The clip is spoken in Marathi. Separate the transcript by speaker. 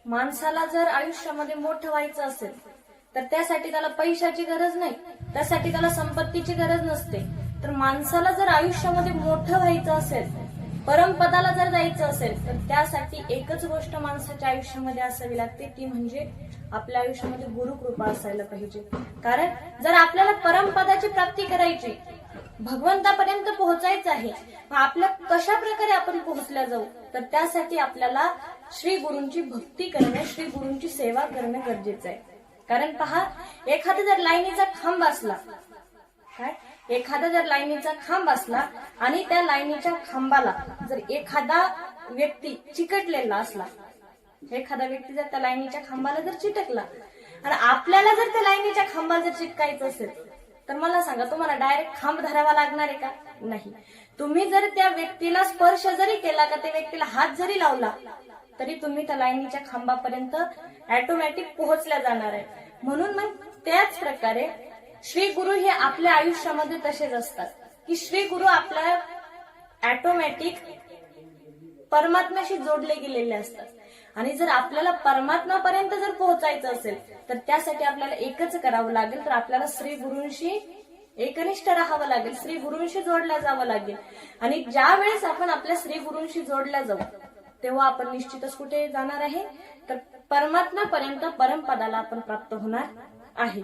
Speaker 1: माणसाला जर आयुष्यामध्ये मोठं व्हायचं असेल तर त्यासाठी त्याला पैशाची गरज नाही, त्यासाठी त्याला संपत्तीची गरज नसते. तर माणसाला जर आयुष्यामध्ये मोठं व्हायचं असेल, परमपदाला जर जायचं असेल, तर त्यासाठी एकच गोष्ट माणसाच्या आयुष्यामध्ये असावी लागते, ती म्हणजे आपल्या आयुष्यामध्ये गुरुकृपा असायला पाहिजे. कारण जर आपल्याला परमपदाची प्राप्ती करायची, भगवंतापर्यंत पोहोचायचं आहे, आपल्या कशा प्रकारे आपण पोहोचल्या जाऊ, तर त्यासाठी आपल्याला श्री गुरूंची भक्ती करणे, श्री गुरूंची सेवा करणे गरजेचं आहे. कारण पहा, एखादा जर लाईनीचा खांब असला, एखादा जर लाईनीचा खांब असला आणि त्या लाईनीच्या खांबाला जर एखादा व्यक्ती चिकटलेला असला, एखादा व्यक्ती जर त्या लाईनीच्या खांबाला जर चिटकला आणि आपल्याला जर त्या लाईनीच्या खांबाला जर चिटकायचं असेल, तर मला सांगा, तुम्हाला डायरेक्ट खांब धरावा लागणार आहे का? नाही. तुम्ही जर त्या व्यक्तीला स्पर्श जरी केला, का त्या व्यक्तीला हात जरी लावला, तरी तुम्ही त्या लाईनीच्या खांबापर्यंत ऑटोमॅटिक पोहोचल्या जाणार आहे. म्हणून मग त्याच प्रकारे श्री गुरु हे आपल्या आयुष्यामध्ये तसेच असतात, की श्री गुरु आपल्या ऑटोमॅटिक परमात्म्याशी जोडले गेलेले असतात. आणि जर आपल्याला परमात्म्यापर्यंत जर पोहोचायचं असेल, तर त्यासाठी आपल्याला एकच करावं लागेल, तर आपल्याला श्री गुरूंशी एकनिष्ठ राहावं लागेल, श्री गुरूंशी जोडल्या जावं लागेल. आणि ज्या वेळेस आपण आपल्या श्री गुरूंशी जोडल्या जाऊ, तेव्हा आपण निश्चितच कुठे जाणार आहे, तर परमात्म्यापर्यंत, परमपदाला आपण प्राप्त होणार आहे.